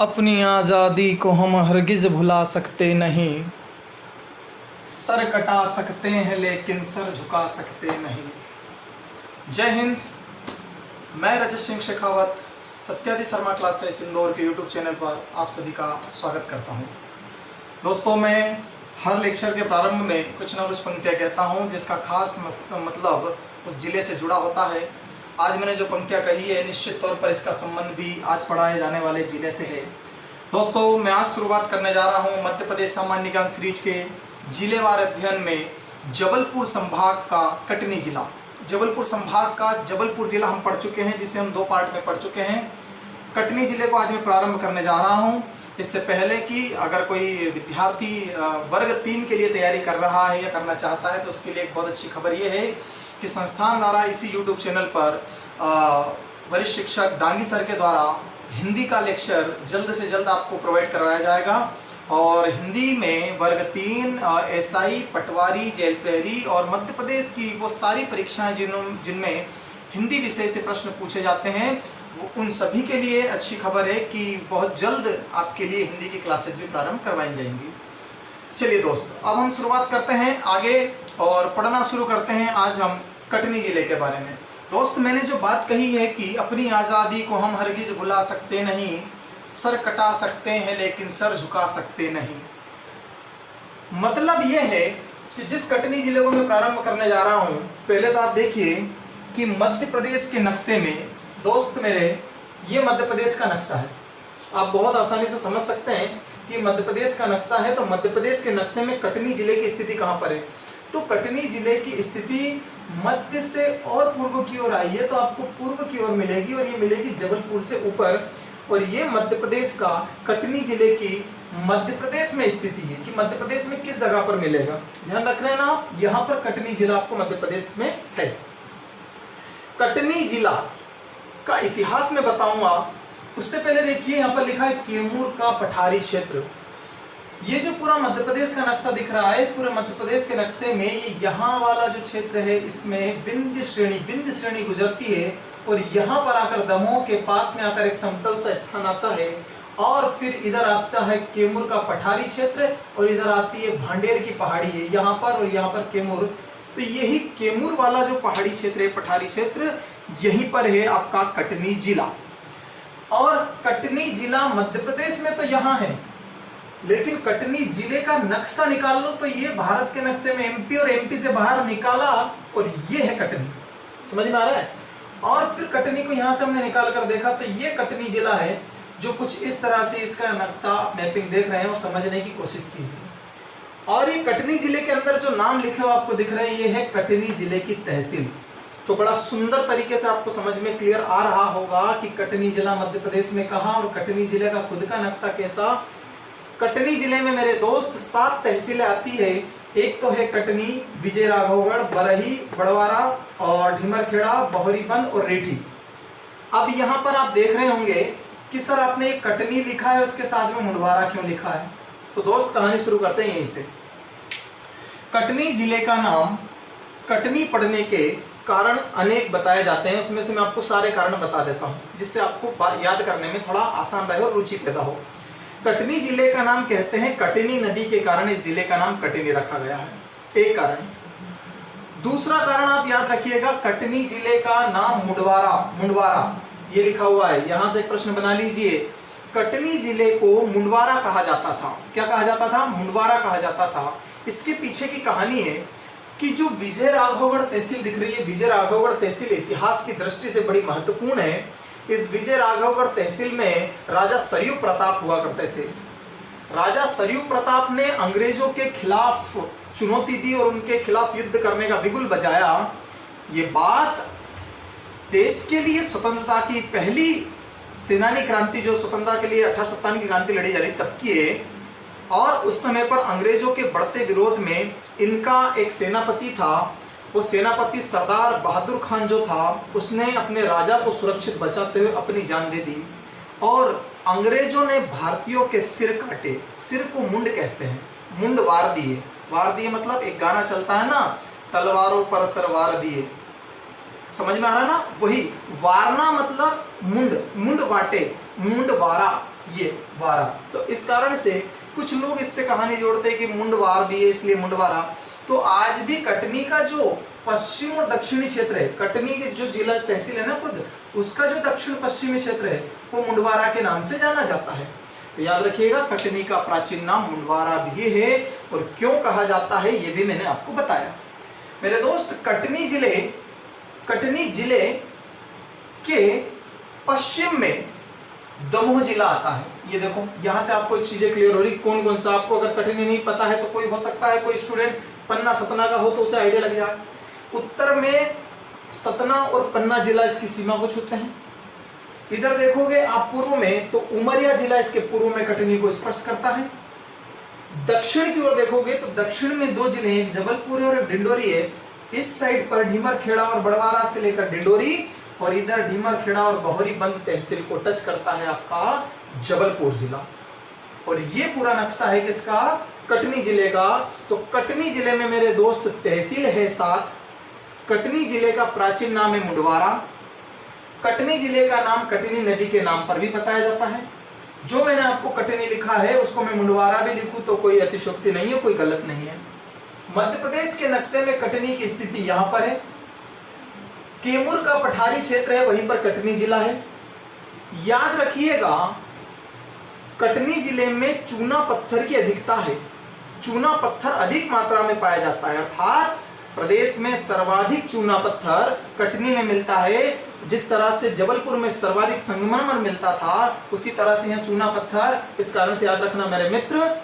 अपनी आज़ादी को हम हरगिज़ भुला सकते नहीं। सर कटा सकते हैं लेकिन सर झुका सकते नहीं। जय हिंद। मैं रजत सिंह शेखावत सत्यादि शर्मा क्लासेस इंदौर के यूट्यूब चैनल पर आप सभी का स्वागत करता हूं। दोस्तों, मैं हर लेक्चर के प्रारंभ में कुछ ना कुछ पंक्तियाँ कहता हूं जिसका खास मतलब उस ज़िले से जुड़ा होता है। आज मैंने जो पंक्तियाँ कही है निश्चित तौर पर इसका संबंध भी आज पढ़ाए जाने वाले ज़िले से है। दोस्तों, मैं आज शुरुआत करने जा रहा हूँ मध्य प्रदेश सामान्य ज्ञान सीरीज के जिलेवार अध्ययन में जबलपुर संभाग का कटनी जिला। जबलपुर संभाग का जबलपुर जिला हम पढ़ चुके हैं, जिसे हम दो पार्ट में पढ़ चुके हैं। कटनी जिले को आज मैं प्रारंभ करने जा रहा हूँ। इससे पहले कि अगर कोई विद्यार्थी वर्ग 3 के लिए तैयारी कर रहा है या करना चाहता है तो उसके लिए एक बहुत अच्छी खबर ये है कि संस्थान द्वारा इसी यूट्यूब चैनल पर वरिष्ठ शिक्षक दांगी सर के द्वारा हिंदी का लेक्चर जल्द से जल्द आपको प्रोवाइड करवाया जाएगा। और हिंदी में वर्ग 3 एसआई, पटवारी, जेल प्रहरी और मध्य प्रदेश की वो सारी परीक्षाएं जिनमें हिंदी विषय से प्रश्न पूछे जाते हैं, उन सभी के लिए अच्छी खबर है कि बहुत जल्द आपके लिए हिंदी की क्लासेस भी प्रारंभ करवाई जाएंगी। चलिए दोस्तों, अब हम शुरुआत करते हैं आगे और पढ़ना शुरू करते हैं आज हम कटनी जिले के बारे में। दोस्त, मैंने जो बात कही है कि अपनी आज़ादी को हम हरगिज़ भुला सकते नहीं, सर कटा सकते हैं लेकिन सर झुका सकते नहीं। मतलब यह है कि जिस कटनी जिले को मैं प्रारंभ करने जा रहा हूं, पहले तो आप देखिए कि मध्य प्रदेश के नक्शे में, दोस्त मेरे, ये मध्य प्रदेश का नक्शा है। आप बहुत आसानी से समझ सकते हैं कि मध्य प्रदेश का नक्शा है, तो मध्य प्रदेश के नक्शे में कटनी जिले की स्थिति कहाँ पर है? तो कटनी जिले की स्थिति मध्य से और पूर्व की ओर आई है, तो आपको पूर्व की ओर मिलेगी और ये मिलेगी जबलपुर से ऊपर। और ये मध्य प्रदेश का कटनी जिले की मध्य प्रदेश में स्थिति है कि मध्य प्रदेश में किस जगह पर मिलेगा। ध्यान रख रहे हैं ना, यहाँ पर कटनी जिला आपको मध्य प्रदेश में है। कटनी जिला का इतिहास में बताऊंगा, उससे पहले देखिए यहाँ पर लिखा है कैमूर का पठारी क्षेत्र। ये जो पूरा मध्य प्रदेश का नक्शा दिख रहा है, इस पूरे मध्य प्रदेश के नक्शे में ये यहाँ वाला जो क्षेत्र है, इसमें विंध्य श्रेणी गुजरती है और यहाँ पर आकर दमोह के पास में आकर एक समतल सा स्थान आता है और फिर इधर आता है कैमूर का पठारी क्षेत्र और इधर आती है भांडेर की पहाड़ी है यहाँ पर और यहाँ पर कैमूर। तो यही कैमूर वाला जो पहाड़ी क्षेत्र है, पठारी क्षेत्र, यहीं पर है आपका कटनी जिला। और कटनी जिला मध्य प्रदेश में तो यहाँ है, लेकिन कटनी जिले का नक्शा निकाल लो तो ये भारत के नक्शे में एमपी और एमपी से बाहर निकाला और ये है कटनी। समझ में आ रहा है? और फिर कटनी को यहाँ से हमने निकाल कर देखा तो ये कटनी जिला है, जो कुछ इस तरह से इसका नक्शा मैपिंग देख रहे हैं और समझने की कोशिश कीजिए। और ये कटनी जिले के अंदर जो नाम लिखे हुए आपको दिख रहे हैं, ये है कटनी जिले की तहसील। तो बड़ा सुंदर तरीके से आपको समझ में क्लियर आ रहा होगा कि कटनी जिला मध्य प्रदेश में कहाँ और कटनी जिले का खुद का नक्शा कैसा। कटनी जिले में मेरे दोस्त 7 तहसीलें आती है। एक तो है कटनी, विजय राघवगढ़, बरही, बड़वारा और ढिमरखेड़ा, बहोरीबंद और रेठी। अब यहाँ पर आप देख रहे होंगे कि सर आपने एक कटनी लिखा है, उसके साथ में मुंडवारा क्यों लिखा है? तो दोस्त, कहानी शुरू करते हैं यहीं से। कटनी जिले का नाम कटनी पड़ने के कारण अनेक बताए जाते हैं, उसमें से मैं आपको सारे कारण बता देता हूँ जिससे आपको याद करने में थोड़ा आसान रहे और रुचि पैदा हो। कटनी जिले का नाम कहते हैं कटनी नदी के कारण इस जिले का नाम कटनी रखा गया है, एक कारण। दूसरा कारण आप याद रखिएगा, कटनी जिले का नाम मुंडवारा ये लिखा हुआ है, यहां से एक प्रश्न बना लीजिए। कटनी जिले को मुंडवारा कहा जाता था। क्या कहा जाता था? मुंडवारा कहा जाता था। इसके पीछे की कहानी है कि जो विजय राघवगढ़ तहसील दिख रही है, विजय राघवगढ़ तहसील इतिहास की दृष्टि से बड़ी महत्वपूर्ण है। इस विजय राघवगढ़ तहसील में राजा सरयू प्रताप हुआ करते थे। राजा सरयू प्रताप ने अंग्रेजों के खिलाफ चुनौती दी और उनके खिलाफ युद्ध करने का बिगुल बजाया। ये बात देश के लिए स्वतंत्रता की पहली सेनानी क्रांति, जो स्वतंत्रता के लिए 1857 की क्रांति लड़ी जा रही तब की है। और उस समय पर अंग्रेजों के बढ़ते विरोध में इनका एक सेनापति था, वो सेनापति सरदार बहादुर खान जो था, उसने अपने राजा को सुरक्षित बचाते हुए अपनी जान दे दी और अंग्रेजों ने भारतीयों के सिर काटे। सिर को मुंड कहते हैं, मुंड वार दिए। वार दिए मतलब एक गाना चलता है ना, तलवारों पर सर वार दिए। समझ में आ रहा ना? वही वारना मतलब मुंड, मुंड वाटे, मुंड वारा। ये वारा। तो इस कारण से कुछ लोग इससे कहानी जोड़ते हैं कि मुंड वार दिए इसलिए मुंडवारा। तो आज भी कटनी का जो पश्चिम और दक्षिणी क्षेत्र है, कटनी के जो जिला तहसील है ना खुद, उसका जो दक्षिण पश्चिमी क्षेत्र है वो मुंडवारा के नाम से जाना जाता है। तो याद रखिएगा कटनी का प्राचीन नाम मुंडवारा भी है, और क्यों कहा जाता है ये भी मैंने आपको बताया। मेरे दोस्त कटनी जिले के पश्चिम में दमोह जिला आता है। ये देखो यहां से आपको चीजें क्लियर हो रही कौन कौन सा। आपको अगर कटनी नहीं पता है तो कोई हो सकता है कोई स्टूडेंट पन्ना सतना का हो तो उसे आइडिया लग जाए। उत्तर में सतना और पन्ना जिला इसकी सीमा को छूते हैं। इधर देखोगे आप पूर्व में तो उमरिया जिला इसके पूर्व में कटनी को स्पर्श करता है। दक्षिण की ओर देखोगे तो दक्षिण में दो जिले हैं, एक जबलपुर और एक डिंडोरी है। इस साइड पर ढीमरखेड़ा और बड़वारा से लेकर डिंडोरी, और इधर ढीमरखेड़ा और बहोरीबंद तहसील को टच करता है आपका जबलपुर जिला। और ये पूरा नक्शा है किसका? कटनी जिले का। तो कटनी जिले में मेरे दोस्त तहसील है 7। कटनी जिले का प्राचीन नाम है मुंडवारा। कटनी जिले का नाम कटनी नदी के नाम पर भी बताया जाता है। जो मैंने आपको कटनी लिखा है उसको मैं मुंडवारा भी लिखूं तो कोई अतिशयोक्ति नहीं है, कोई गलत नहीं है। मध्य प्रदेश के नक्शे में कटनी की स्थिति यहां पर है। कैमूर का पठारी क्षेत्र है, वहीं पर कटनी जिला है। याद रखिएगा कटनी जिले में चूना पत्थर की अधिकता है। चूना पत्थर अधिक मात्रा में पाया जाता है, अर्थात प्रदेश में सर्वाधिक चूना पत्थर कटनी में मिलता है। जिस तरह से जबलपुर में सर्वाधिक संगमरमर मिलता था उसी तरह से यहाँ चूना पत्थर। इस कारण से याद रखना मेरे मित्र,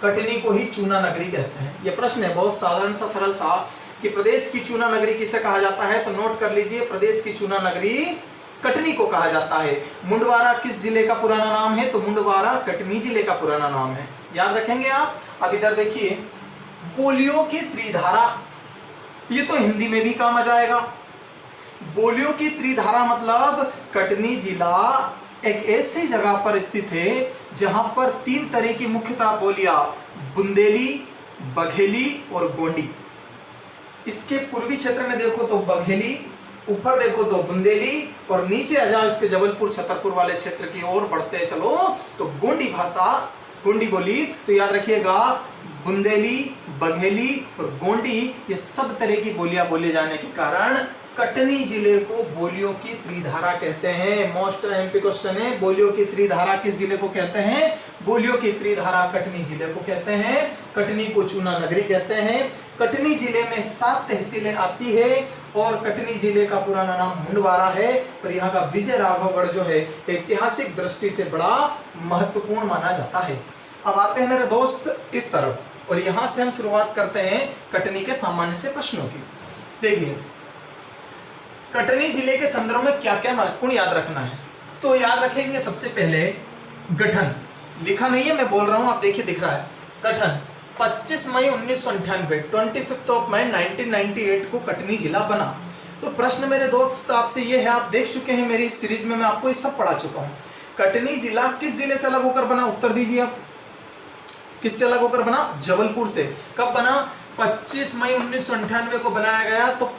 कटनी को ही चूना नगरी कहते हैं। यह प्रश्न है बहुत साधारण सा सरल सा कि प्रदेश की चूना नगरी किसे कहा जाता है, तो नोट कर लीजिए प्रदेश की चूना नगरी कटनी को कहा जाता है। मुंडवारा किस जिले का पुराना नाम है, तो मुंडवारा कटनी जिले का पुराना नाम है, याद रखेंगे आप। अब इधर देखिए बोलियों की त्रिधारा, ये तो हिंदी में भी काम आ जाएगा। बोलियों की त्रिधारा मतलब कटनी जिला एक ऐसी जगह पर स्थित है जहां पर 3 तरह की मुख्यतः बोलियां बुंदेली, बघेली और गोंडी। इसके पूर्वी क्षेत्र में देखो तो बघेली, ऊपर देखो तो बुंदेली, और नीचे आ जाओ इसके जबलपुर छतरपुर वाले क्षेत्र की ओर बढ़ते चलो तो गोंडी भाषा, गोंडी बोली। तो याद रखिएगा बुंदेली, बघेली और गोंडी ये सब तरह की बोलियां बोले जाने के कारण कटनी जिले को बोलियों की त्रिधारा कहते हैं। मोस्ट एमपी क्वेश्चन है, बोलियों की त्रिधारा किस जिले को कहते हैं? बोलियों की त्रिधारा कटनी जिले को कहते हैं। कटनी को चूना नगरी कहते हैं। कटनी जिले में 7 तहसीलें आती है और कटनी जिले का पुराना नाम मुंडवारा है। और यहाँ का विजय राघवगढ़ जो है ऐतिहासिक दृष्टि से बड़ा महत्वपूर्ण माना जाता है। अब आते हैं मेरे दोस्त इस तरफ, और यहाँ से हम शुरुआत करते हैं कटनी के सामान्य से प्रश्नों की। देखिए कटनी जिले के संदर्भ में क्या क्या महत्वपूर्ण याद रखना है, तो याद रखेंगे सबसे पहले गठन। लिखा नहीं है मैं बोल रहा हूं, आप देखिए दिख रहा है। गठन 25 मई 1998 25 ऑफ मई 1998 को कटनी जिला बना। तो प्रश्न मेरे दोस्त आपसे ये है, आप देख चुके हैं मेरी सीरीज में मैं आपको ये सब पढ़ा चुका हूँ। कटनी जिला किस जिले से अलग होकर बना? उत्तर दीजिए आप, किससे अलग होकर बना? जबलपुर से। कब बना? 25 मई 1998 को बनाया गया। तो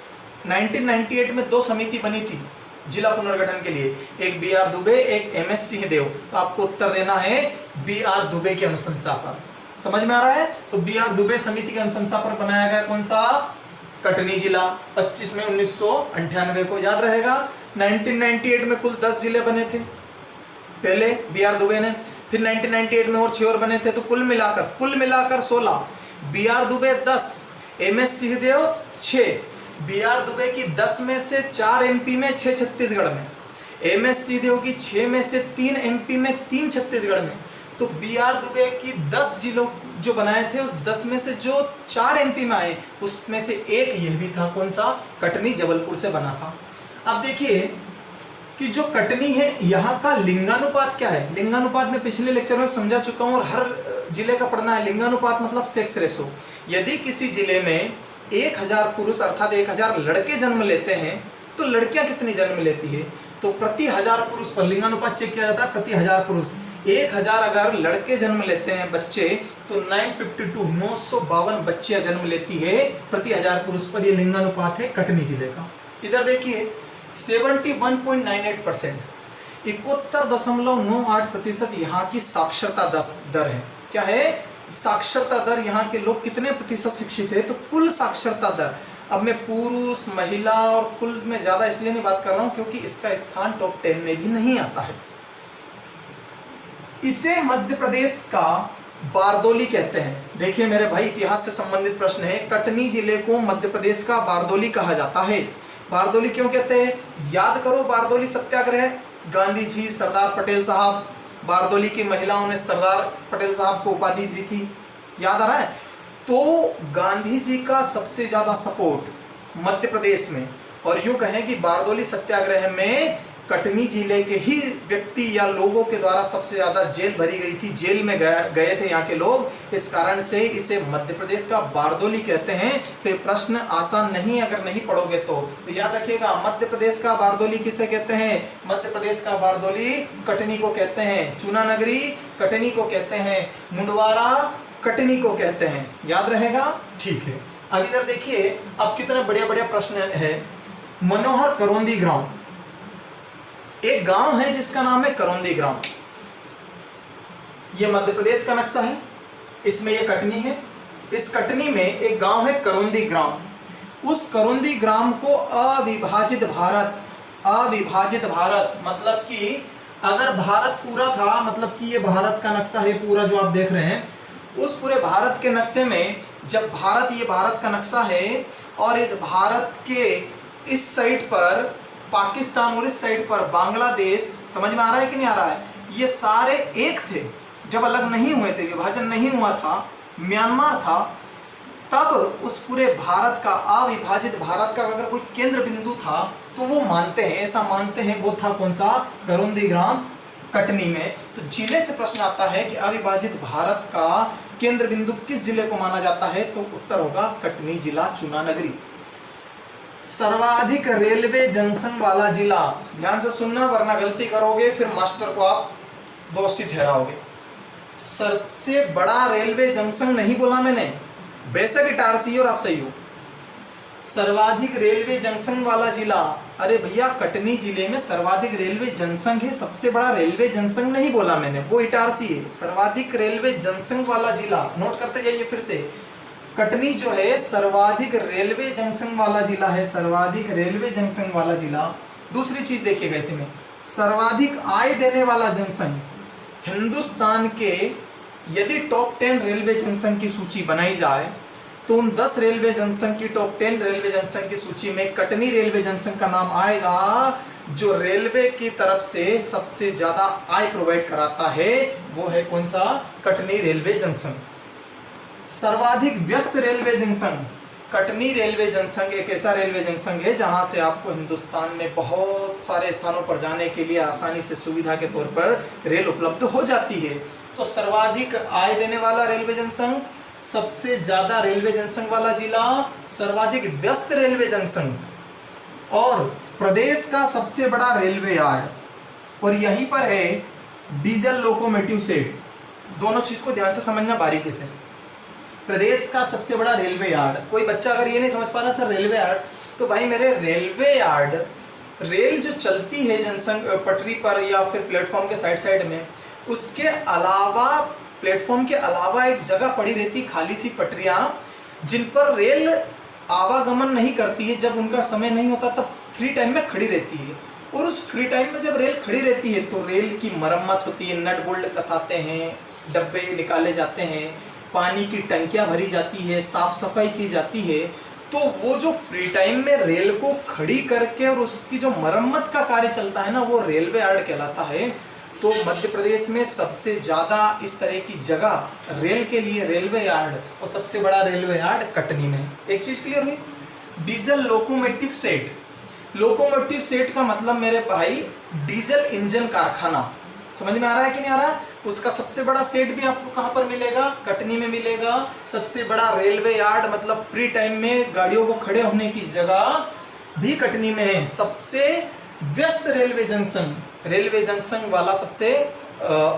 1998 में 2 समिति बनी थी जिला पुनर्गठन के लिए, एक बी.आर. दुबे, एक एम.एस. सिंहदेव। तो आपको उत्तर देना है बी.आर. दुबे की अनुशंसा पर। समझ में आ रहा है? तो बी.आर. दुबे समिति की अनुशंसा पर बनाया गया कौन सा? कटनी जिला 25 मई 1998 को, याद रहेगा। 1998 में कुल 10 जिले बने थे पहले बी.आर. दुबे ने, फिर 1998 में और 6 और बने थे, तो कुल मिलाकर 16। B R. Dube 10, M S. Singhdeo 6। B R. Dube की 10 में से 4 एमपी में, 6 छत्तीसगढ़ में। एम.एस. सिंहदेव की 6 में से 3 एमपी में, 3 छत्तीसगढ़ में। तो बी.आर. दुबे की 10 जिलों जो बनाए थे उस 10 में से जो 4 एमपी में आए उसमें से एक यह भी था, कौन सा? कटनी, जबलपुर से बना था। अब देखिए कि जो कटनी है यहाँ का लिंगानुपात क्या है। लिंगानुपात में पिछले लेक्चर में समझा चुका हूँ और हर जिले का पढ़ना है। लिंगानुपात मतलब सेक्स रेशो। यदि किसी जिले में 1000 पुरुष अर्थात 1000 लड़के जन्म लेते हैं तो लड़कियां कितनी जन्म लेती है? तो प्रति 1000 पुरुष पर लिंगानुपात चेक किया जाता है। प्रति 1000 पुरुष 1000 अगर लड़के जन्म लेते हैं बच्चे, तो 952 बच्चियां जन्म लेती है प्रति 1000 पुरुष पर। यह लिंगानुपात है कटनी जिले का। इधर देखिए 71.98%। 71.98% यहाँ की साक्षरता दर है। क्या है? साक्षरता दर। यहाँ के लोग कितने प्रतिशत शिक्षित है? तो कुल साक्षरता दर। अब मैं पुरुष, महिला और कुल में ज्यादा इसलिए नहीं बात कर रहा हूं क्योंकि इसका स्थान टॉप 10 में भी नहीं आता है। इसे मध्य प्रदेश का बारदोली कहते हैं। देखिए मेरे भाई, इतिहास से संबंधित प्रश्न है। कटनी जिले को मध्य प्रदेश का बारदोली कहा जाता है। बारदोली क्यों कहते हैं? याद करो, बारदोली सत्याग्रह, गांधी जी, सरदार पटेल साहब, बारदोली की महिलाओं ने सरदार पटेल साहब को उपाधि दी थी, याद आ रहा है? तो गांधी जी का सबसे ज्यादा सपोर्ट मध्य प्रदेश में, और यूं कहें कि बारदोली सत्याग्रह में कटनी जिले के ही व्यक्ति या लोगों के द्वारा सबसे ज्यादा जेल भरी गई थी, जेल में गए थे यहाँ के लोग। इस कारण से इसे मध्य प्रदेश का बारदोली कहते हैं। तो ये प्रश्न आसान नहीं, अगर नहीं पढ़ोगे तो याद रखिएगा, मध्य प्रदेश का बारदोली किसे कहते हैं? मध्य प्रदेश का बारदोली कटनी को कहते हैं। चूना नगरी कटनी को कहते हैं। मुंडवारा कटनी को कहते हैं। याद रहेगा? ठीक है। अब इधर देखिए, अब कितने बढ़िया बढ़िया प्रश्न है। मनोहर करौंदी ग्राम, एक गांव है जिसका नाम है करौंदी ग्राम। यह मध्य प्रदेश का नक्शा है, इसमें यह कटनी है। इस कटनी में एक गांव है करौंदी ग्राम। उस करौंदी ग्राम को अविभाजित भारत, अविभाजित भारत मतलब कि अगर भारत पूरा था, मतलब कि ये भारत का नक्शा है पूरा जो आप देख रहे हैं, उस पूरे भारत के नक्शे में जब भारत, ये भारत का नक्शा है और इस भारत के इस साइड पर पाकिस्तान और इस साइड पर बांग्लादेश, समझ में आ रहा है कि नहीं आ रहा है? ये सारे एक थे जब अलग नहीं हुए थे, विभाजन नहीं हुआ था, म्यांमार था, तब उस पूरे भारत का, अविभाजित भारत का अगर कोई केंद्र बिंदु था तो वो मानते हैं, ऐसा मानते हैं, वो था कौन सा? करौंदी ग्राम कटनी में। तो जिले से प्रश्न आता है कि अविभाजित भारत का केंद्र बिंदु किस जिले को माना जाता है? तो उत्तर होगा कटनी जिला, चूना नगरी। सर्वाधिक रेलवे जंक्शन वाला जिला, ध्यान से सुनना वरना गलती करोगे फिर मास्टर को आप दोषी ठहराओगे। सबसे बड़ा रेलवे जंक्शन नहीं बोला मैंने, बेशक इटारसी और आप सही हो। सर्वाधिक रेलवे जंक्शन वाला जिला, अरे भैया कटनी जिले में सर्वाधिक रेलवे जंक्शन है, सबसे बड़ा रेलवे जंक्शन नहीं बोला मैंने, वो इटारसी है। सर्वाधिक रेलवे जंक्शन वाला जिला, नोट करते जाइए फिर से। कटनी जो है सर्वाधिक रेलवे जंक्शन वाला जिला है, सर्वाधिक रेलवे जंक्शन वाला जिला। दूसरी चीज देखिएगा इसमें, सर्वाधिक आय देने वाला जंक्शन। हिंदुस्तान के यदि टॉप 10 रेलवे जंक्शन की सूची बनाई जाए तो उन 10 रेलवे जंक्शन की, टॉप 10 रेलवे जंक्शन की सूची में कटनी रेलवे जंक्शन का नाम आएगा, जो रेलवे की तरफ से सबसे ज्यादा आय प्रोवाइड कराता है। वो है कौन सा? Katni railway junction. सर्वाधिक व्यस्त railway junction, Katni railway junction एक ऐसा रेलवे जंक्शन है जहां से आपको हिंदुस्तान में बहुत सारे स्थानों पर जाने के लिए आसानी से सुविधा के तौर पर रेल उपलब्ध हो जाती है। तो सर्वाधिक आय देने वाला रेलवे जंक्शन, सबसे ज्यादा रेलवे जंक्शन वाला जिला, सर्वाधिक व्यस्त रेलवे जंक्शन और प्रदेश का सबसे बड़ा रेलवे यार्ड, और यहीं पर है डीजल लोकोमोटिव सेट। दोनों चीज को ध्यान से समझना बारीकी से। प्रदेश का सबसे बड़ा रेलवे यार्ड, कोई बच्चा अगर ये नहीं समझ पा रहा सर रेलवे यार्ड, तो भाई मेरे रेलवे यार्ड, रेल जो चलती है जंक्शन पटरी पर या फिर प्लेटफॉर्म के साइड में, उसके अलावा प्लेटफॉर्म के अलावा एक जगह पड़ी रहती खाली सी पटरियां जिन पर रेल आवागमन नहीं करती है, जब उनका समय नहीं होता तब फ्री टाइम में खड़ी रहती है। और उस फ्री टाइम में जब रेल खड़ी रहती है तो रेल की मरम्मत होती है, नट बोल्ट कसाते हैं, डब्बे निकाले जाते हैं, पानी की टंकियां भरी जाती है, साफ सफाई की जाती है। तो वो जो फ्री टाइम में रेल को खड़ी करके और उसकी जो मरम्मत का कार्य चलता है ना, वो रेलवे यार्ड कहलाता है। तो मध्य प्रदेश में सबसे ज़्यादा इस तरह की जगह रेल के लिए रेलवे यार्ड, और सबसे बड़ा रेलवे यार्ड कटनी में। एक चीज़ क्लियर हुई? Diesel locomotive set, locomotive set का मतलब मेरे भाई डीजल इंजन कारखाना। समझ में आ रहा है कि नहीं आ रहा? उसका सबसे बड़ा सेट भी आपको कहाँ पर मिलेगा? कटनी में मिलेगा। सबसे बड़ा रेलवे यार्ड मतलब फ्री टाइम में गाड़ियों को खड़े होने की जगह भी कटनी में है। सबसे व्यस्त रेलवे जंक्शन वाला, सबसे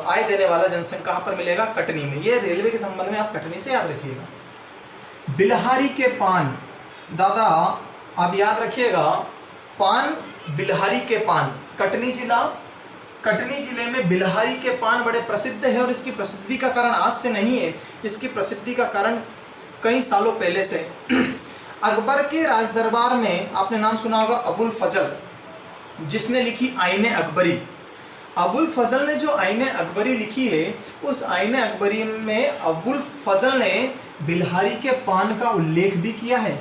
आय देने वाला जंक्शन कहाँ पर मिलेगा? कटनी में। ये रेलवे के संबंध में आप कटनी से याद रखिएगा। बिल्हारी के पान, दादा आप याद रखिएगा, पान बिल्हारी के पान, कटनी जिला, कटनी जिले में बिल्हारी के पान बड़े प्रसिद्ध है और इसकी प्रसिद्धि का कारण आज से नहीं है, इसकी प्रसिद्धि का कारण कई सालों पहले से है। अकबर के राजदरबार में आपने नाम सुना होगा अबुल फजल, जिसने लिखी आईने अकबरी। अबुल फजल ने जो आईने अकबरी लिखी है, उस आईने अकबरी में अबुल फजल ने बिल्हारी के पान का उल्लेख भी किया है।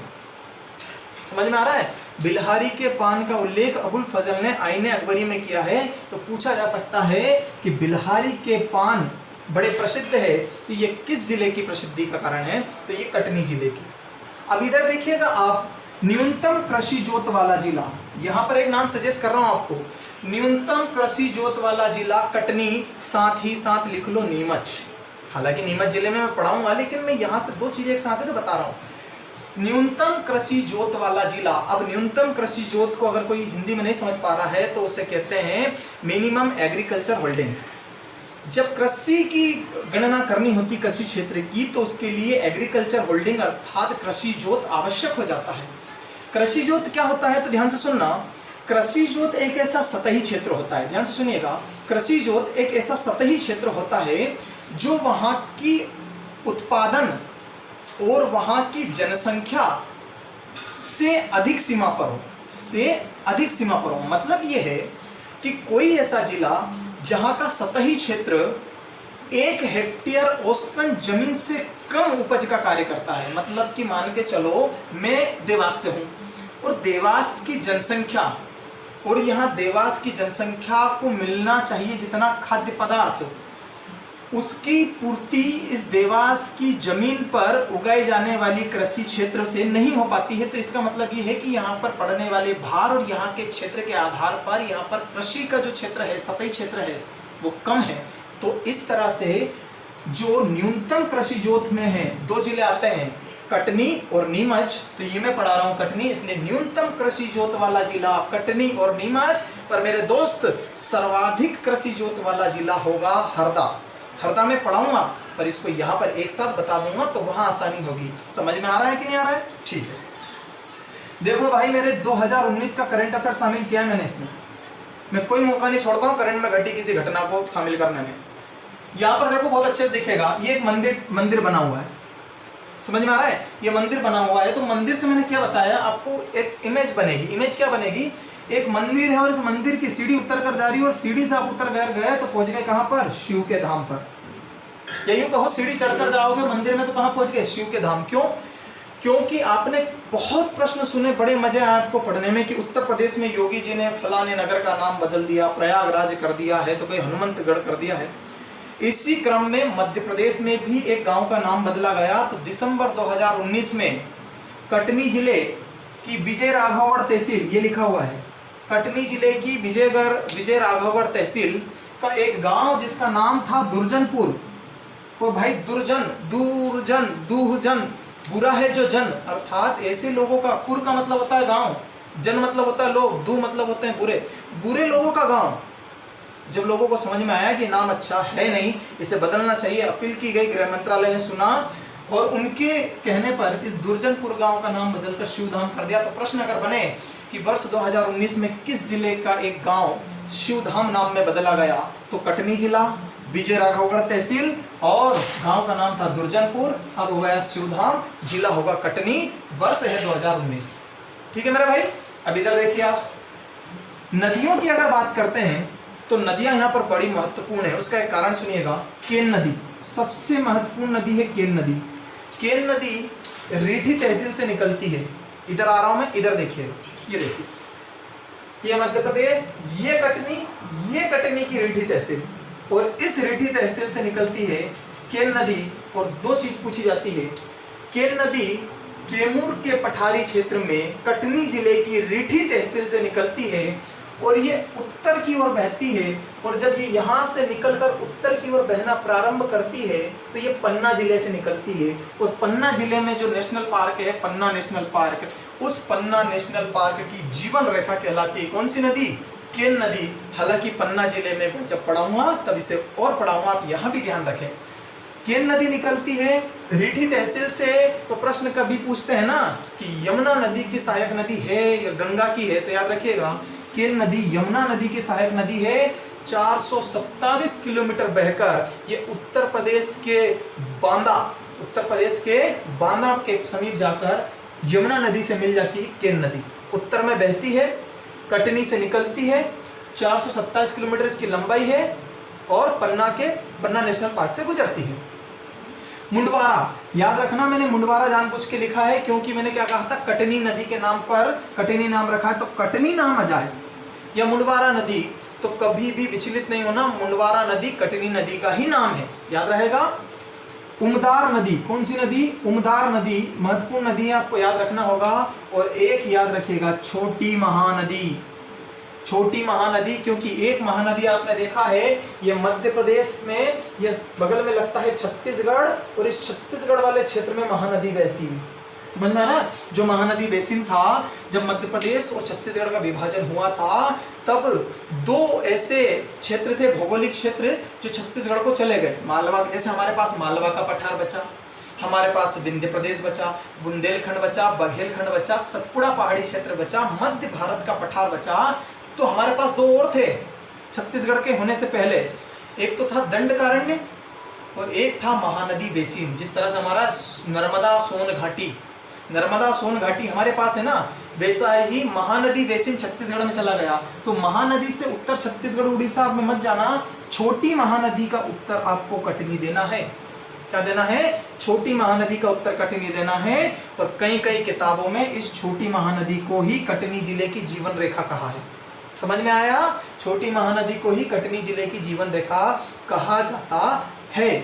समझ में आ रहा है? बिल्हारी के पान का उल्लेख अबुल फजल ने आईने अकबरी में किया है। तो पूछा जा सकता है कि बिल्हारी के पान बड़े प्रसिद्ध है, तो ये किस जिले की प्रसिद्धि का कारण है? तो ये कटनी जिले की। अब इधर देखिएगा आप, न्यूनतम कृषि जोत वाला जिला, यहाँ पर एक नाम सजेस्ट कर रहा हूँ आपको, न्यूनतम कृषि जोत वाला जिला कटनी, साथ ही साथ लिख लो नीमच। हालांकि नीमच जिले में मैं पढ़ाऊंगा, लेकिन मैं यहाँ से दो चीजें एक साथ है तो बता रहा हूँ। न्यूनतम कृषि जोत वाला जिला, अब न्यूनतम कृषि जोत को अगर कोई हिंदी में नहीं समझ पा रहा है तो उसे कहते हैं मिनिमम एग्रीकल्चर होल्डिंग। जब कृषि की गणना करनी होती कृषि क्षेत्र की, तो उसके लिए एग्रीकल्चर होल्डिंग अर्थात कृषि जोत आवश्यक हो जाता है। कृषि जोत क्या होता है? तो ध्यान से सुनना, कृषि जोत एक ऐसा सतही क्षेत्र होता है, ध्यान से सुनिएगा, कृषि जोत एक ऐसा सतही क्षेत्र होता है जो वहां की उत्पादन और वहां की जनसंख्या से अधिक सीमा पर हो, से अधिक सीमा पर हो। मतलब यह है कि कोई ऐसा जिला जहां का सतही क्षेत्र 1 हेक्टेयर औसतन जमीन से कम उपज का कार्य करता है। मतलब कि मान के चलो मैं देवास से हूं और देवास की जनसंख्या, और यहाँ देवास की जनसंख्या को मिलना चाहिए जितना खाद्य पदार्थ, उसकी पूर्ति इस देवास की जमीन पर उगाई जाने वाली कृषि क्षेत्र से नहीं हो पाती है। तो इसका मतलब ये है कि यहाँ पर पड़ने वाले भार और यहाँ के क्षेत्र के आधार पर यहाँ पर कृषि का जो क्षेत्र है, सतही क्षेत्र है, वो कम है। तो इस तरह से जो न्यूनतम कृषि जोत में है, 2 जिले आते हैं, कटनी और नीमच। तो ये मैं पढ़ा रहा हूँ कटनी, इसलिए न्यूनतम कृषि जोत वाला जिला कटनी और नीमच। पर मेरे दोस्त, सर्वाधिक कृषि जोत वाला जिला होगा हरदा। हरदा में पढ़ाऊंगा, पर इसको यहाँ पर एक साथ बता दूंगा तो वहां आसानी होगी। समझ में आ रहा है कि नहीं आ रहा है? ठीक है। देखो भाई, मेरे 2019 का करंट अफेयर शामिल किया है मैंने इसमें। मैं कोई मौका नहीं छोड़ता हूँ करंट में घटी किसी घटना को शामिल करने में। यहाँ पर देखो बहुत अच्छे से दिखेगा, ये एक मंदिर बना हुआ है। समझ में आ रहा है? ये मंदिर बना हुआ है। तो मंदिर से मैंने क्या बताया आपको, एक इमेज बनेगी। इमेज क्या बनेगी? एक मंदिर है और इस मंदिर की सीढ़ी उतर कर जा रही है, और सीढ़ी से आप उतर गए तो पहुंच गए कहां पर? शिव के धाम पर। या यूं कहो, सीढ़ी चढ़कर जाओगे मंदिर में तो कहां पहुंच गए? शिव के धाम। क्यों? क्योंकि आपने बहुत प्रश्न सुने, बड़े मजे आए आपको पढ़ने में कि उत्तर प्रदेश में योगी जी ने फलाने नगर का नाम बदल दिया, प्रयागराज कर दिया है, तो कोई हनुमंतगढ़ कर दिया है। इसी क्रम में मध्य प्रदेश में भी एक गांव का नाम बदला गया। तो दिसंबर 2019 में कटनी जिले की विजय राघवगढ़ तहसील, ये लिखा हुआ है, कटनी जिले की विजय राघवगढ़ तहसील का एक गांव जिसका नाम था दुर्जनपुर। और भाई दुहजन, बुरा है जो जन, अर्थात ऐसे लोगों का, पुर का मतलब होता है गांव, जन मतलब होता है लोग, दू मतलब होते हैं बुरे लोगों का गांव। जब लोगों को समझ में आया कि नाम अच्छा है नहीं, इसे बदलना चाहिए, अपील की गई, गृह मंत्रालय ने सुना और उनके कहने पर इस दुर्जनपुर गांव का नाम बदलकर शिवधाम कर दिया। तो प्रश्न अगर बने कि वर्ष 2019 में किस जिले का एक गांव शिवधाम नाम में बदला गया, तो कटनी जिला, विजय राघवगढ़ तहसील, और गांव का नाम था दुर्जनपुर, अब हो गया शिवधाम, जिला होगा कटनी, वर्ष है 2019। ठीक है मेरे भाई। अब इधर देखिए आप, नदियों की अगर बात करते हैं तो नदियां यहाँ पर बड़ी महत्वपूर्ण है। उसका एक कारण सुनिएगा, केन नदी सबसे महत्वपूर्ण नदी है। केन केन नदी रीठी तहसील से निकलती है। इधर आ रहा हूं मैं, इधर देखिए, ये देखिए, ये मध्य प्रदेश, ये कटनी की रीठी तहसील, और इस रीठी तहसील से निकलती है केन नदी। और 2 चीज पूछी जाती है, केन नदी कैमूर के पठारी क्षेत्र में कटनी जिले की रीठी तहसील से निकलती है और ये उत्तर की ओर बहती है। और जब ये यहाँ से निकलकर उत्तर की ओर बहना प्रारंभ करती है तो ये पन्ना जिले से निकलती है। और पन्ना जिले में जो नेशनल पार्क है, पन्ना नेशनल पार्क, उस पन्ना नेशनल पार्क की जीवन रेखा कहलाती है कौन सी नदी? केन नदी। हालांकि पन्ना जिले में मैं जब पढ़ाऊंगा तब इसे और पढ़ाऊंगा, आप यहाँ भी ध्यान रखें। केन नदी निकलती है रीठी तहसील से। तो प्रश्न कभी पूछते हैं ना कि यमुना नदी की सहायक नदी है या गंगा की है, तो याद रखिएगा केन नदी यमुना नदी की सहायक नदी है। 427 किलोमीटर बहकर ये उत्तर प्रदेश के बांदा के समीप जाकर यमुना नदी से मिल जाती है। केन नदी उत्तर में बहती है, कटनी से निकलती है, 427 किलोमीटर इसकी लंबाई है और पन्ना नेशनल पार्क से गुजरती है। मुंडवारा, याद रखना मैंने मुंडवारा जानबूझ के लिखा है क्योंकि मैंने क्या कहा था, कटनी नदी के नाम पर कटनी नाम रखा है, तो कटनी नाम आ जाए या मुंडवारा नदी तो कभी भी विचलित नहीं होना, मुंडवारा नदी कटनी नदी का ही नाम है, याद रहेगा। उमदार नदी, कौन सी नदी? उमदार नदी महत्वपूर्ण नदी है, आपको याद रखना होगा। और एक याद रखिएगा, छोटी महानदी, छोटी महानदी, क्योंकि एक महानदी आपने देखा है ये मध्य प्रदेश में, ये बगल में लगता है छत्तीसगढ़, और इस छत्तीसगढ़ वाले क्षेत्र में महानदी बहती है, समझ में आ रहा है। जो महानदी बेसिन था, जब मध्य प्रदेश और छत्तीसगढ़ का विभाजन हुआ था तब दो ऐसे क्षेत्र थे, भौगोलिक क्षेत्र, जो छत्तीसगढ़ को चले गए। मालवा, जैसे हमारे पास मालवा का पठार बचा, हमारे पास विंध्य प्रदेश बचा, बुंदेलखंड बचा, बघेलखंड बचा, सतपुड़ा पहाड़ी क्षेत्र बचा, मध्य भारत का पठार बचा। तो हमारे पास दो और थे छत्तीसगढ़ के होने से पहले, एक तो था दंडकारण्य और एक था महानदी बेसिन। जिस तरह से हमारा नर्मदा सोन घाटी हमारे पास है ना, वैसा ही महानदी बेसिन छत्तीसगढ़ में चला गया। तो महानदी से उत्तर छत्तीसगढ़ उड़ीसा में मत जाना, छोटी महानदी का उत्तर आपको कटनी देना है। क्या देना है? छोटी महानदी का उत्तर कटनी देना है। और कई किताबों में इस छोटी महानदी को ही कटनी जिले की जीवन रेखा कहा है। समझ में आया? छोटी महानदी को ही कटनी जिले की जीवन रेखा कहा जाता है।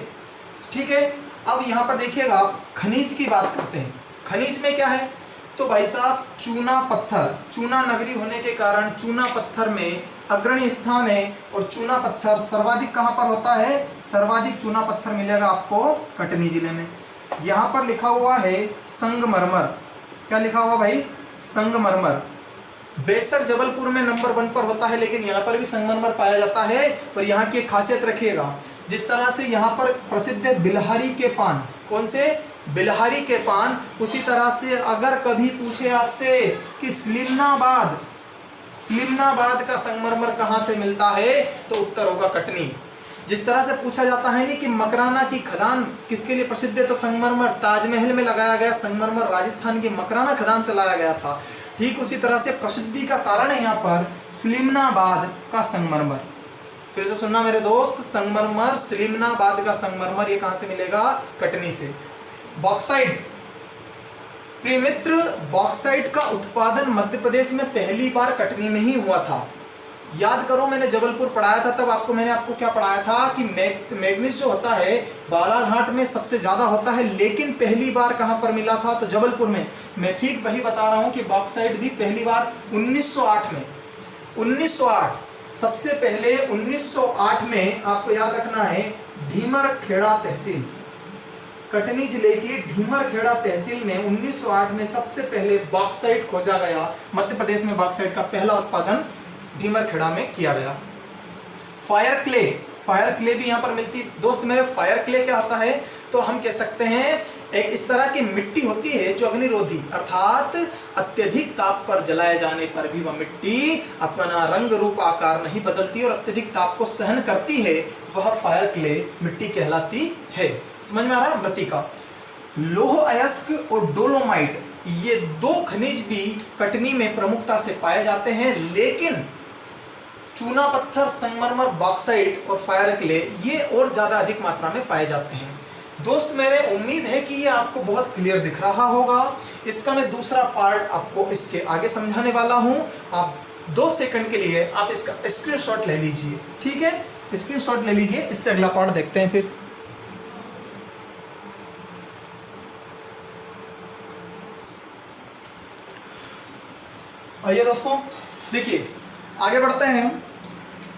ठीक है, अब यहाँ पर देखिएगा, खनिज की बात करते हैं। खनिज में क्या है? तो भाई साहब चूना पत्थर, चूना नगरी होने के कारण चूना पत्थर में अग्रणी स्थान है। और चूना पत्थर सर्वाधिक कहाँ पर होता है? सर्वाधिक चूना पत्थर मिलेगा आपको कटनी जिले में। यहाँ पर लिखा हुआ है संगमरमर। क्या लिखा हुआ भाई? संगमरमर। बेशक जबलपुर में नंबर 1 पर होता है, लेकिन यहाँ पर भी संगमरमर पाया जाता है। पर यहाँ की एक खासियत रखिएगा, जिस तरह से यहाँ पर प्रसिद्ध है बिल्हारी के पान। कौन से? बिल्हारी के पान। उसी तरह से अगर कभी पूछे आपसे कि स्लिमनाबाद का संगमरमर कहाँ से मिलता है, तो उत्तर होगा कटनी। जिस तरह से पूछा जाता है नहीं कि मकराना की खदान किसके लिए प्रसिद्ध है, तो संगमरमर ताजमहल में लगाया गया संगमरमर राजस्थान की मकराना खदान से लाया गया था। ठीक उसी तरह से प्रसिद्धि का कारण है यहाँ पर स्लिमनाबाद का संगमरमर। फिर से सुनना मेरे दोस्त, संगमरमर, स्लिमनाबाद का संगमरमर, ये कहाँ से मिलेगा? कटनी से। बॉक्साइट, प्रिय मित्र, बॉक्साइट का उत्पादन मध्य प्रदेश में पहली बार कटनी में ही हुआ था। याद करो, मैंने जबलपुर पढ़ाया था, तब मैंने आपको क्या पढ़ाया था कि मैग्नीज जो होता है बालाघाट में सबसे ज्यादा होता है, लेकिन पहली बार कहां पर मिला था? तो जबलपुर में। मैं ठीक वही बता रहा हूं कि बॉक्साइट भी पहली बार 1908 में, 1908 सबसे पहले 1908 में, आपको याद रखना है, ढीमरखेड़ा तहसील, कटनी जिले की ढीमरखेड़ा तहसील में 1908 में सबसे पहले बॉक्साइट खोजा गया। मध्य प्रदेश में बॉक्साइट का पहला उत्पादन ढीमरखेड़ा में किया गया। फायर क्ले, फायर क्ले भी यहाँ पर मिलती। दोस्त मेरे, फायर क्ले क्या होता है? तो हम कह सकते हैं एक इस तरह की मिट्टी होती है जो अग्निरोधी, अर्थात अत्यधिक ताप पर जलाए जाने पर भी वह मिट्टी अपना रंग रूप आकार नहीं बदलती और अत्यधिक ताप को सहन करती है, वह फायर क्ले मिट्टी कहलाती है। समझ में आ रहा है? मृतिका। लौह अयस्क और डोलोमाइट, ये दो खनिज भी कटनी में प्रमुखता से पाए जाते हैं, लेकिन चूना पत्थर, संगमरमर, बॉक्साइट और फायर क्ले ये और ज्यादा अधिक मात्रा में पाए जाते हैं। दोस्त मेरे, उम्मीद है कि ये आपको बहुत क्लियर दिख रहा होगा। इसका मैं दूसरा पार्ट आपको इसके आगे समझाने वाला हूं। आप 2 सेकंड के लिए आप इसका स्क्रीनशॉट ले लीजिए। ठीक है, स्क्रीनशॉट ले लीजिए, इससे अगला पार्ट देखते हैं। फिर आइए दोस्तों, देखिए आगे बढ़ते हैं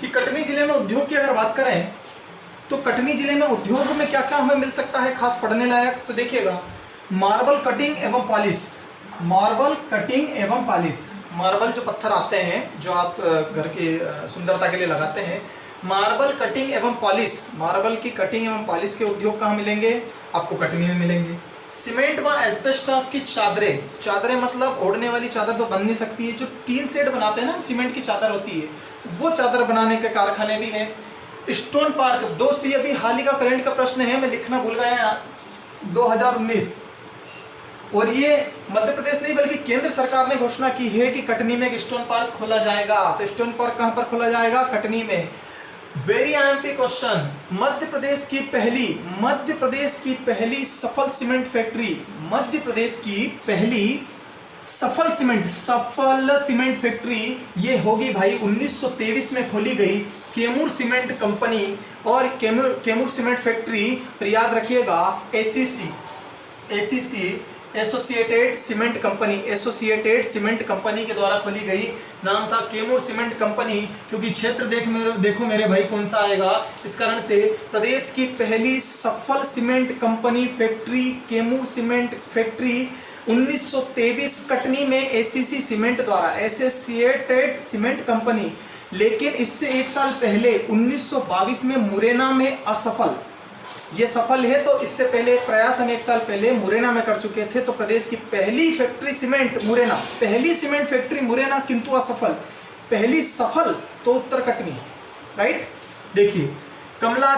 कि कटनी जिले में उद्योग की अगर बात करें तो कटनी जिले में उद्योग में क्या क्या हमें मिल सकता है खास पढ़ने लायक। तो देखिएगा, मार्बल कटिंग एवं पॉलिश, मार्बल कटिंग एवं पॉलिश, मार्बल जो पत्थर आते हैं जो आप घर की सुंदरता के लिए लगाते हैं, मार्बल कटिंग एवं पॉलिश, मार्बल की कटिंग एवं पॉलिश के उद्योग कहाँ मिलेंगे? आपको कटनी में मिलेंगे। सीमेंट व एस्बेस्टॉस की चादरें, चादरें मतलब ओढ़ने वाली चादर तो बन नहीं सकती है, जो टीन शेड बनाते हैं ना, सीमेंट की चादर होती है, वो चादर बनाने के कारखाने भी हैं। स्टोन पार्क, दोस्त ये अभी हाल ही का करंट का प्रश्न है, मैं लिखना भूल गया, 2019, और ये मध्य प्रदेश नहीं बल्कि केंद्र सरकार ने घोषणा की है कि कटनी में एक स्टोन पार्क खोला जाएगा। तो स्टोन पार्क कहां पर खोला जाएगा? कटनी में। Very IMP question, Madhya Pradesh की पहली सफल सीमेंट फैक्ट्री, मध्य प्रदेश की पहली सफल सीमेंट फैक्ट्री ये होगी भाई 1923 में खोली गई कैमूर सीमेंट कंपनी, और कैमूर सीमेंट फैक्ट्री याद रखिएगा ACC associated cement cement company के द्वारा खोली गई। नाम था कैमूर सीमेंट कंपनी, क्योंकि क्षेत्र देखो मेरे भाई कौन सा आएगा, इस कारण से प्रदेश की पहली सफल cement company factory Kaimur cement factory 1923 Katni में एसीसी सीमेंट द्वारा, एसोसिएटेड सीमेंट कंपनी। लेकिन इससे एक साल पहले 1922 में मुरैना में असफल, ये सफल है तो इससे पहले एक प्रयास हम एक साल पहले मुरैना में कर चुके थे। तो प्रदेश की पहली फैक्ट्री सीमेंट मुरैना, पहली सीमेंट फैक्ट्री मुरैना, किंतु असफल। पहली सफल तो उत्तर कटनी, राइट। देखिए कमला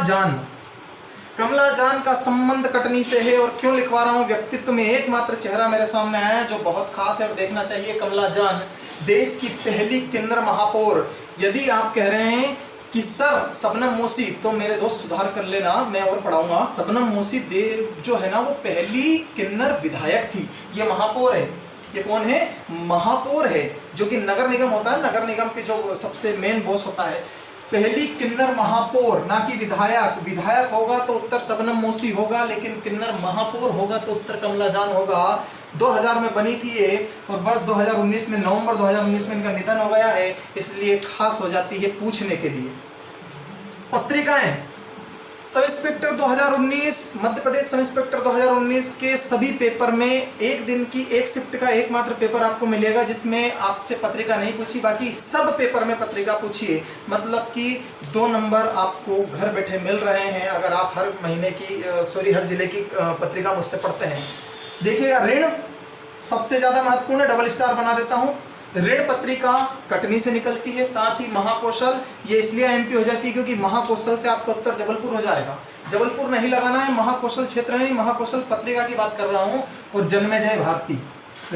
जान का संबंध कटनी से है, और क्यों लिखवा रहा हूं, व्यक्तित्व में एकमात्र चेहरा मेरे सामने आया है जो बहुत खास है और देखना चाहिए। कमला जान देश की पहली किन्नर महापौर। यदि आप कह रहे हैं कि सर शबनम मोशी, तो मेरे दोस्त सुधार कर लेना, मैं और पढ़ाऊंगा। शबनम मोशी देव जो है ना वो पहली किन्नर विधायक थी, ये महापौर है। ये कौन है? महापौर है, जो कि नगर निगम होता है, नगर निगम के जो सबसे मेन बॉस होता है। पहली किन्नर महापौर, ना कि विधायक। विधायक होगा तो उत्तर शबनम मोशी होगा, लेकिन किन्नर महापौर होगा तो उत्तर कमला जान होगा। 2000 में बनी थी ये, और वर्ष 2019 में, नवंबर 2019 में इनका निधन हो गया है, इसलिए खास हो जाती है पूछने के लिए। पत्रिकाएं, sub inspector 2019, Madhya Pradesh sub inspector 2019 के सभी पेपर में एक दिन की एक शिफ्ट का एकमात्र पेपर आपको मिलेगा, जिसमें आपसे पत्रिका नहीं पूछी, बाकी सब पेपर में पत्रिका पूछिए। मतलब कि 2 नंबर आपको घर बैठे मिल रहे हैं अगर आप हर महीने की हर जिले की पत्रिका मुझसे पढ़ते हैं। देखिएगा ऋण सबसे ज्यादा महत्वपूर्ण है, डबल स्टार बना देता हूं। ऋण पत्रिका कटनी से निकलती है, साथ ही महाकौशल, ये इसलिए एमपी हो जाती है क्योंकि महाकौशल से आपका उत्तर जबलपुर हो जाएगा। जबलपुर नहीं लगाना है, महाकौशल क्षेत्र नहीं, महाकौशल पत्रिका की बात कर रहा हूं। और जन्मेजय भारती,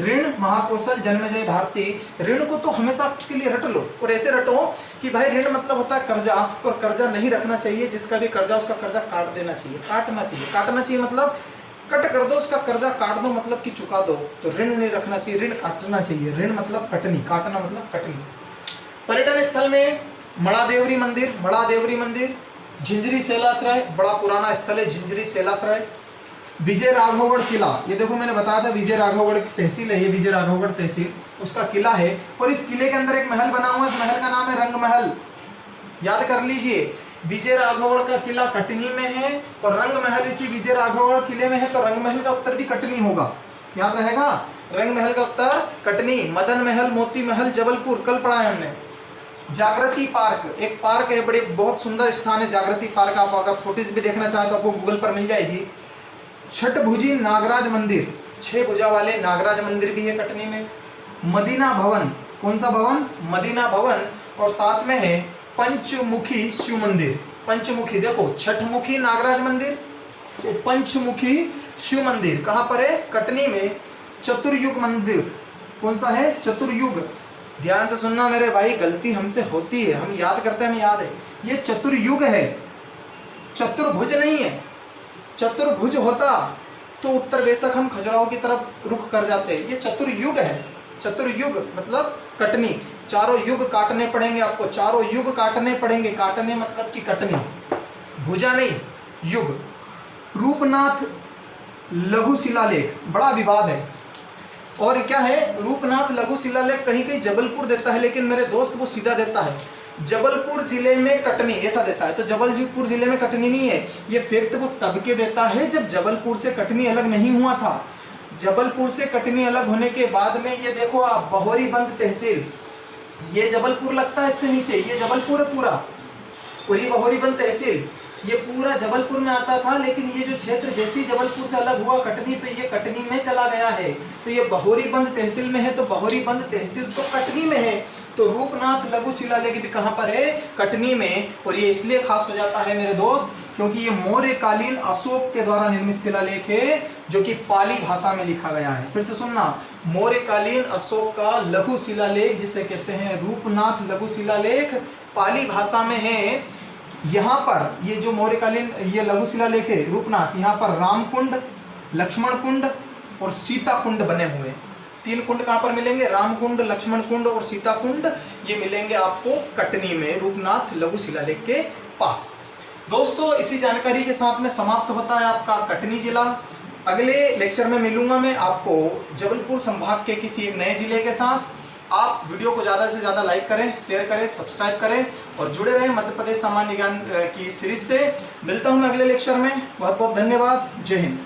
ऋण महाकौशल जन्मेजय भारती। ऋण को तो हमेशा के लिए रट लो, और ऐसे रटो कि भाई ऋण मतलब होता है कर्जा, और कर्जा नहीं रखना चाहिए। जिसका भी कर्जा उसका कर्जा काट देना चाहिए, काटना चाहिए मतलब कट कर दो, उसका कर्जा काट दो मतलब कि चुका दो। तो ऋण नहीं रखना चाहिए, ऋण काटना चाहिए। ऋण मतलब कटनी, काटना मतलब कटनी। पर्यटन स्थल में मड़ादेवरी मंदिर, झिंझरी शैलाश्रय, बड़ा पुराना स्थल है झिंझरी शैलाश्रय। विजय राघवगढ़ किला, ये देखो मैंने बताया था विजय राघवगढ़ तहसील है, ये विजय राघवगढ़ तहसील, उसका किला है। और इस किले के अंदर एक महल बना हुआ है, इस महल का नाम है रंग महल। याद कर लीजिए, विजय राघवगढ़ का किला कटनी में है, और रंग महल इसी विजय राघवगढ़ किले में है, तो रंग महल का उत्तर भी कटनी होगा। याद रहेगा, रंग महल का उत्तर कटनी। मदन महल, मोती महल जबलपुर, कल पढ़ा है हमने। जागृति पार्क, एक पार्क है, बड़े बहुत सुंदर स्थान है जागृति पार्क। आप अगर फोटोज भी देखना चाहें तो आपको गूगल पर मिल जाएगी। छठभुजी नागराज मंदिर, 6 भुजा वाले नागराज मंदिर भी है कटनी में। मदीना भवन, कौन सा भवन? मदीना भवन। और साथ में है पंचमुखी शिव मंदिर। पंचमुखी देखो, छठमुखी नागराज मंदिर, तो पंचमुखी शिव मंदिर कहाँ पर है? कटनी में। चतुर्युग मंदिर, कौन सा है? चतुर्युग। ध्यान से सुनना मेरे भाई, गलती हमसे होती है, हम याद करते हैं, हमें याद है, ये चतुर्युग है, चतुर्भुज नहीं है। चतुर्भुज होता तो उत्तर बेशक हम खजुराहो की तरफ रुख कर जाते, ये चतुर्युग है। चतुर्युग मतलब कटनी। चारों युग काटने पड़ेंगे आपको, चारों युग काटने पड़ेंगे। काटने मतलब कि कटनी, भुजा नहीं, युग। रूपनाथ लघु शिलालेख, बड़ा विवाद है। और क्या है? रूपनाथ लघु शिलालेख कहीं कहीं जबलपुर देता है, लेकिन मेरे दोस्त वो सीधा देता है जबलपुर जिले में कटनी, ऐसा देता है। तो जबलपुर जिले में कटनी नहीं है, ये फैक्ट वो तब के देता है जब जबलपुर से कटनी अलग नहीं हुआ था। जबलपुर से कटनी अलग होने के बाद में ये देखो आप, बहोरीबंद तहसील, ये जबलपुर लगता है इससे नीचे, ये जबलपुर है पूरा, पूरी बहोरीबंद तहसील। ये पूरा जबलपुर में आता था, लेकिन ये जो क्षेत्र जैसे ही जबलपुर से अलग हुआ कटनी, तो ये कटनी में चला गया है। तो ये बहोरीबंद तहसील में है, तो बहोरीबंद तहसील तो कटनी में है। तो रूपनाथ लघु शिलालेख भी कहाँ पर है? कटनी में। और ये इसलिए खास हो जाता है मेरे दोस्त क्योंकि ये मौर्यकालीन अशोक के द्वारा निर्मित शिलालेख है, जो कि पाली भाषा में लिखा गया है। फिर से सुनना, मौर्यकालीन अशोक का लघु शिलालेख जिसे कहते हैं रूपनाथ लघु शिलालेख, पाली भाषा में है। यहाँ पर ये जो मौर्यकालीन ये लघु शिलालेख है रूपनाथ, यहाँ पर रामकुंड, लक्ष्मण कुंड और सीता कुंड बने हुए। 3 कुंड कहाँ पर मिलेंगे? रामकुंड, लक्ष्मण कुंड और सीता कुंड। ये मिलेंगे आपको कटनी में, रूपनाथ लघु शिलालेख के पास। दोस्तों, इसी जानकारी के साथ में समाप्त होता है आपका कटनी जिला। अगले लेक्चर में मिलूंगा मैं आपको जबलपुर संभाग के किसी एक नए जिले के साथ। आप वीडियो को ज़्यादा से ज़्यादा लाइक करें, शेयर करें, सब्सक्राइब करें और जुड़े रहें मध्य प्रदेश सामान्य ज्ञान की सीरीज से। मिलता हूं मैं अगले लेक्चर में। बहुत बहुत धन्यवाद। जय हिंद।